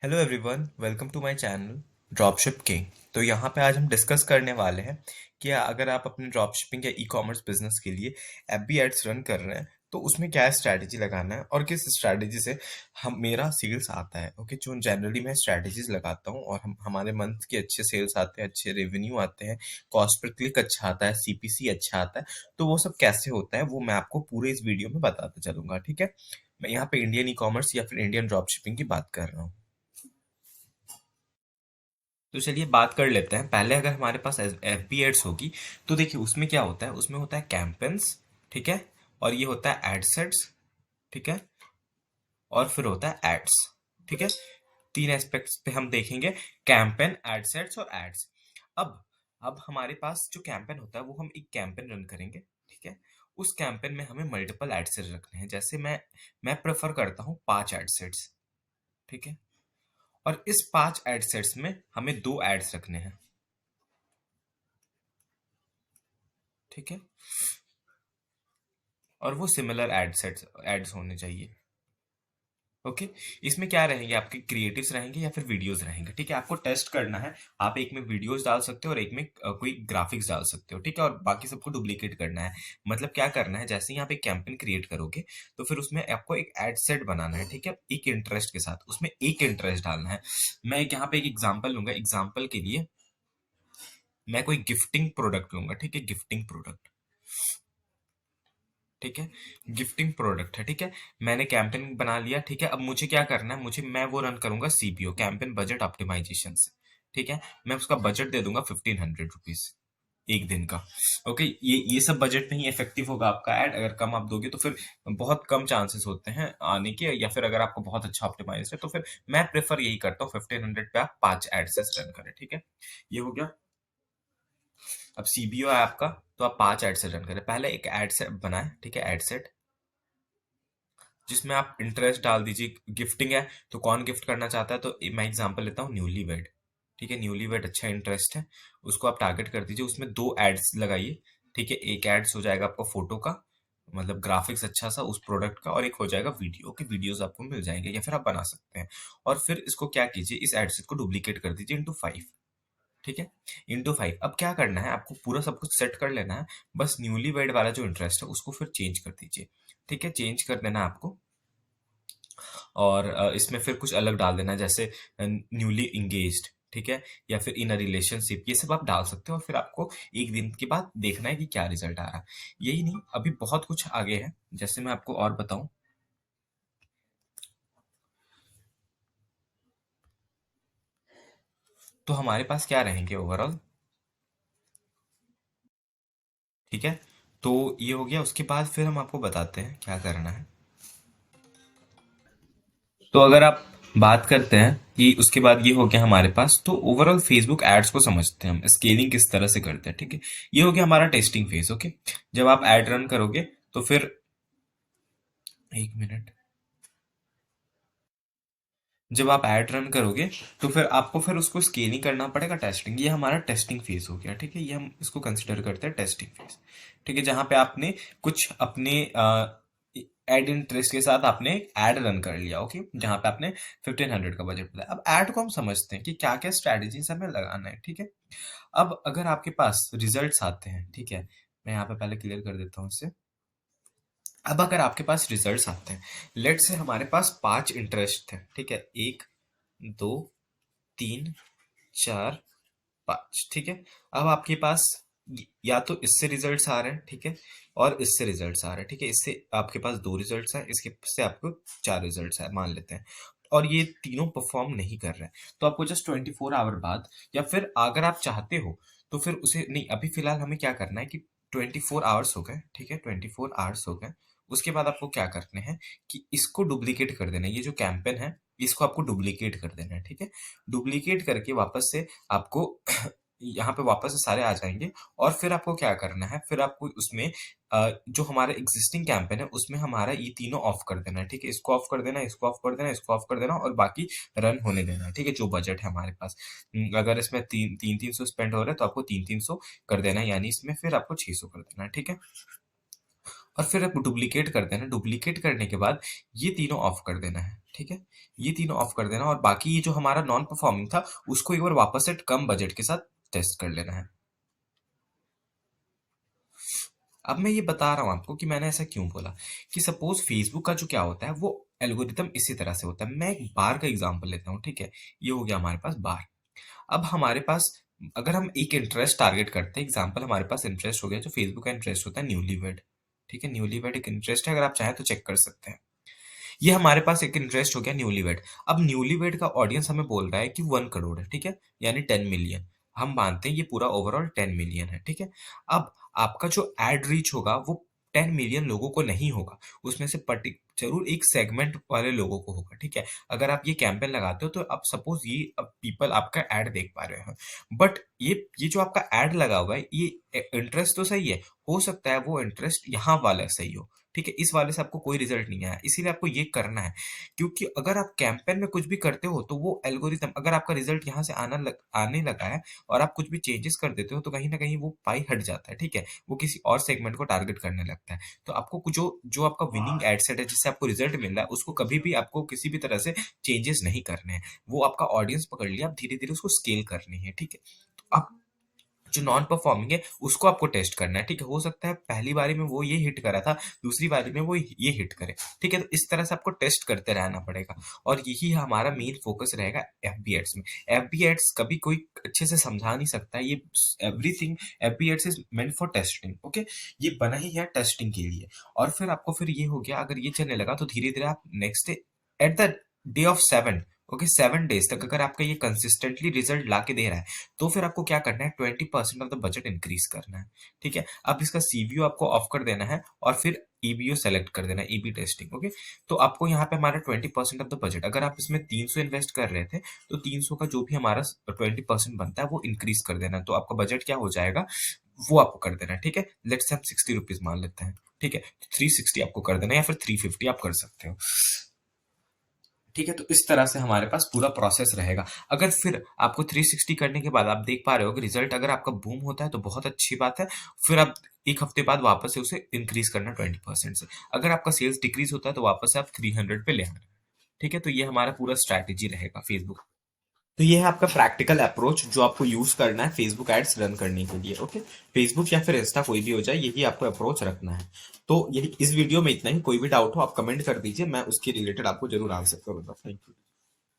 Hello everyone, welcome to my channel dropship king. तो यहाँ पे आज हम डिस्कस करने वाले हैं कि अगर आप अपने ड्रॉपशिपिंग या ई कॉमर्स बिजनेस के लिए एफबी एड्स रन कर रहे हैं तो उसमें क्या स्ट्रैटेजी लगाना है और किस स्ट्रैटेजी से हम मेरा सेल्स आता है। ओके, जो जनरली मैं स्ट्रैटेजीज लगाता हूँ और हमारे मंथ के अच्छे सेल्स आते हैं, अच्छे रेवेन्यू आते हैं, कॉस्ट पर क्लिक अच्छा आता है, सीपीसी अच्छा आता है। तो वो सब कैसे होता है वो मैं आपको पूरे इस वीडियो में बताता चलूंगा। ठीक है, मैं यहाँ पे इंडियन ई कॉमर्स या फिर इंडियन ड्रॉपशिपिंग की बात कर रहा हूँ। तो चलिए बात कर लेते हैं। पहले अगर हमारे पास एफबी एड्स होगी तो देखिए उसमें क्या होता है। उसमें होता है कैंपेन्स, ठीक है, और ये होता है एडसेट्स, ठीक है, और फिर होता है एड्स, ठीक है। तीन एस्पेक्ट्स पे हम देखेंगे, कैंपेन, एडसेट्स और एड्स। अब अब हमारे पास जो कैंपेन होता है वो हम एक कैंपेन रन करेंगे, ठीक है। उस कैंपेन में हमें मल्टीपल एडसेट्स रखने हैं। जैसे मैं प्रेफर करता हूँ 5 एडसेट्स, ठीक है। और इस 5 एडसेट्स में हमें 2 एड्स रखने हैं, ठीक है। और वो सिमिलर एड्स होने चाहिए। ओके, इसमें क्या रहेंगे, आपके क्रिएटिव्स रहेंगे या फिर वीडियोस रहेंगे, ठीक है। आपको टेस्ट करना है। आप एक में वीडियोस डाल सकते हो और एक में कोई ग्राफिक्स डाल सकते हो, ठीक है। और बाकी सबको डुप्लीकेट करना है। मतलब क्या करना है, जैसे ही आप एक कैंपेन क्रिएट करोगे तो फिर उसमें आपको एक एड सेट बनाना है, ठीक है। एक इंटरेस्ट के साथ उसमें एक इंटरेस्ट डालना है। मैं यहाँ पे एक एग्जाम्पल लूंगा। एग्जाम्पल के लिए मैं कोई गिफ्टिंग प्रोडक्ट लूंगा, ठीक है, गिफ्टिंग प्रोडक्ट, ठीक है। गिफ्टिंग प्रोडक्ट है, ठीक है। मैंने कैंपेन बना लिया, ठीक है। अब मुझे क्या करना है, मैं वो रन करूंगा सीपीओ, कैंपेन बजट ऑप्टिमाइजेशन से, ठीक है। मैं उसका बजट दे दूंगा 1500 रुपीज एक दिन का। ओके, ये सब बजट में ही इफेक्टिव होगा आपका ऐड। अगर कम आप दोगे तो फिर बहुत कम चांसेस होते हैं आने के, या फिर अगर आपको बहुत अच्छा ऑप्टिमाइज है तो फिर मैं प्रेफर यही करता हूँ 1500 पे आप 5 एड्स रन करें, ठीक है। ये हो गया। अब सीबीओ है आपका, तो आप 5 एड सेट रन करें। पहले एक एड सेट बनाए, ठीक है, एड सेट जिसमें आप इंटरेस्ट डाल दीजिए। गिफ्टिंग है तो कौन गिफ्ट करना चाहता है, तो मैं एग्जांपल लेता हूँ न्यूली वेड, ठीक है। न्यूली वेड अच्छा इंटरेस्ट है, उसको आप टारगेट कर दीजिए। उसमें 2 एड्स लगाइए, ठीक है। एक एड्स हो जाएगा आपका फोटो का, मतलब ग्राफिक्स अच्छा सा उस प्रोडक्ट का, और एक हो जाएगा वीडियो के। वीडियोस आपको मिल जाएंगे या फिर आप बना सकते हैं। और फिर इसको क्या कीजिए, इस एड्स को डुप्लीकेट कर दीजिए इंटू 5, ठीक है, इंटू 5। अब क्या करना है, आपको पूरा सब कुछ सेट कर लेना है। बस न्यूली वेड वाला जो इंटरेस्ट है उसको फिर चेंज कर दीजिए, ठीक है। चेंज कर देना है आपको। और इसमें फिर कुछ अलग डाल देना, जैसे न्यूली इंगेज्ड, ठीक है, या फिर इन अ रिलेशनशिप। ये सब आप डाल सकते हो और फिर आपको एक दिन के बाद देखना है कि क्या रिजल्ट आ रहा है। यही नहीं, अभी बहुत कुछ आगे है। जैसे मैं आपको और बताऊं तो हमारे पास क्या रहेंगे ओवरऑल, ठीक है। तो ये हो गया। उसके बाद फिर हम आपको बताते हैं क्या करना है। तो अगर आप बात करते हैं कि उसके बाद ये हो गया हमारे पास, तो ओवरऑल फेसबुक एड्स को समझते हैं हम, स्केलिंग किस तरह से करते हैं, ठीक है। ये हो गया हमारा टेस्टिंग फेज। ओके, जब आप एड रन करोगे तो फिर एक मिनट, जब आप एड रन करोगे तो फिर आपको फिर उसको स्केलिंग करना पड़ेगा, टेस्टिंग। ये हमारा टेस्टिंग फेज हो गया, ठीक है। ये हम इसको कंसिडर करते हैं टेस्टिंग फेज, ठीक है। जहां पे आपने कुछ अपने एड इंटरेस्ट के साथ आपने एड रन कर लिया, ओके, जहां पे आपने 1500 का बजट बताया। अब एड को हम समझते हैं कि क्या क्या स्ट्रेटेजीज हमें लगाना है, ठीक है। अब अगर आपके पास रिजल्ट्स आते हैं, ठीक है, मैं यहाँ पे पहले क्लियर कर देता हूँ इससे। अब अगर आपके पास रिजल्ट्स आते हैं, लेट से हमारे पास 5 इंटरेस्ट है, ठीक है, 1, 2, 3, 4, 5, ठीक है। अब आपके पास या तो इससे रिजल्ट्स आ रहे हैं, ठीक है, और इससे रिजल्ट्स आ रहे हैं, ठीक है। इससे आपके पास 2 रिजल्ट्स हैं, इसके से आपको 4 रिजल्ट्स है मान लेते हैं। और ये तीनों परफॉर्म नहीं कर रहे हैं, तो आपको जस्ट 24 आवर बाद, या फिर अगर आप चाहते हो तो फिर उसे नहीं, अभी फिलहाल हमें क्या करना है कि 24 आवर्स हो गए, ठीक है, 24 आवर्स हो गए। उसके बाद आपको क्या करने हैं कि इसको डुप्लीकेट कर देना है। ये जो कैंपेन है इसको आपको डुप्लीकेट कर देना है, ठीक है। डुप्लीकेट करके वापस से आपको यहाँ पे वापस से सारे आ जाएंगे। और फिर आपको क्या करना है, फिर आपको उसमें जो हमारा एग्जिस्टिंग कैंपेन है उसमें हमारा ये तीनों ऑफ कर देना है, ठीक है। इसको ऑफ कर देना, इसको ऑफ कर देना, इसको ऑफ कर देना, और बाकी रन होने देना है, ठीक है। जो बजट है हमारे पास, अगर इसमें तीन तीन तीन सौ स्पेंड हो रहा है तो आपको तीन तीन सौ कर देना है, यानी इसमें फिर आपको 600 कर देना है, ठीक है। और फिर आप डुप्लीकेट कर देना। डुप्लीकेट करने के बाद ये तीनों ऑफ कर देना है, ठीक है? ये तीनों ऑफ कर देना और बाकी ये जो हमारा नॉन परफॉर्मिंग था उसको एक बार वापस से कम बजट के साथ टेस्ट कर लेना है। अब मैं ये बता रहा हूँ आपको कि मैंने ऐसा क्यों बोला, कि सपोज फेसबुक का जो क्या होता है वो एल्गोरिदम इसी तरह से होता है। मैं एक बार का एग्जांपल लेता हूँ, ठीक है? ये हो गया हमारे पास बार। अब हमारे पास अगर हम एक इंटरेस्ट टारगेट करते हैं, एग्जांपल हमारे पास इंटरेस्ट हो गया, जो फेसबुक का इंटरेस्ट होता है न्यूलीवेड, ठीक है? न्यूलीवेड एक इंटरेस्ट है, अगर आप चाहें तो चेक कर सकते हैं। ये हमारे पास एक इंटरेस्ट हो गया न्यूलीवेड। अब न्यूलीवेड का ऑडियंस हमें बोल रहा है कि 1 करोड़ है, ठीक है? यानी 10 मिलियन। हम मानते हैं ये पूरा ओवरऑल 10 मिलियन है, ठीक है? अब आपका जो एड रीच होगा वो 10 मिलियन लोगों को नहीं होगा, उसमें से जरूर एक सेगमेंट वाले लोगों को होगा, ठीक है? अगर आप ये कैंपेन लगाते हो तो अब सपोज ये अब पीपल आपका एड देख पा रहे हैं, बट ये जो आपका एड लगा हुआ है ये इंटरेस्ट तो सही है, हो सकता है वो इंटरेस्ट यहाँ वाला सही हो, ठीक है? इस वाले से आपको कोई रिजल्ट नहीं आया, इसीलिए आपको ये करना है। क्योंकि अगर आप कैंपेन में कुछ भी करते हो तो वो एल्गोरिथम, अगर आपका रिजल्ट यहाँ से आने लगा है और आप कुछ भी चेंजेस कर देते हो तो कहीं ना कहीं वो पाई हट जाता है, ठीक है? वो किसी और सेगमेंट को टारगेट करने लगता है। तो आपको जो जो आपका विनिंग एड सेट है जिससे आपको रिजल्ट मिल रहा है उसको कभी भी आपको किसी भी तरह से चेंजेस नहीं करने हैं। वो आपका ऑडियंस पकड़ लिया, आप धीरे धीरे उसको स्केल करनी है, ठीक है? तो आप जो नॉन परफॉर्मिंग है उसको आपको टेस्ट करना है, ठीक है? हो सकता है पहली बारी में वो ये हिट करा था, दूसरी बारी में वो ये हिट करे, ठीक है? तो इस तरह से आपको टेस्ट करते रहना पड़ेगा और यही हमारा मेन फोकस रहेगा एफबी एड्स में। एफबी एड्स कभी कोई अच्छे से समझा नहीं सकता, ये everything, FB ads is meant for testing, okay? ये बना ही है टेस्टिंग के लिए। और फिर आपको फिर ये हो गया, अगर ये चलने लगा तो धीरे धीरे आप next day at the day of 7, okay, 7 days तक अगर आपका ये कंसिस्टेंटली रिजल्ट ला के दे रहा है तो फिर आपको क्या करना है, 20% ऑफ द बजट इंक्रीज करना है, ठीक है? अब इसका सीबीओ आपको ऑफ कर देना है और फिर ईबीओ सेलेक्ट कर देना है, ईबी टेस्टिंग, ओके? तो आपको यहाँ पे हमारा 20% ऑफ द बजट, अगर आप इसमें 300 इन्वेस्ट कर रहे थे तो 300 का जो भी हमारा 20% बनता है वो इंक्रीज कर देना है। तो आपका बजट क्या हो जाएगा वो आपको कर देना है, ठीक है? लेट्स से हम 60 रुपीज मान लेते हैं, ठीक है? तो 360 आपको कर देना है या फिर 350 आप कर सकते हो, ठीक है? तो इस तरह से हमारे पास पूरा प्रोसेस रहेगा। अगर फिर आपको 360 करने के बाद आप देख पा रहे हो कि रिजल्ट अगर आपका बूम होता है तो बहुत अच्छी बात है। फिर आप 1 हफ्ते बाद वापस से उसे इंक्रीज करना 20% से। अगर आपका सेल्स डिक्रीज होता है तो वापस से आप 300 पे ले आना, ठीक है? तो ये हमारा पूरा स्ट्रैटेजी रहेगा फेसबुक। तो ये है आपका प्रैक्टिकल अप्रोच जो आपको यूज करना है फेसबुक एड्स रन करने के लिए, ओके? फेसबुक या फिर इंस्टा कोई भी हो जाए, यही आपको अप्रोच रखना है। तो यही इस वीडियो में इतना ही। कोई भी डाउट हो आप कमेंट कर दीजिए, मैं उसके रिलेटेड आपको जरूर आंसर करूंगा। Thank you.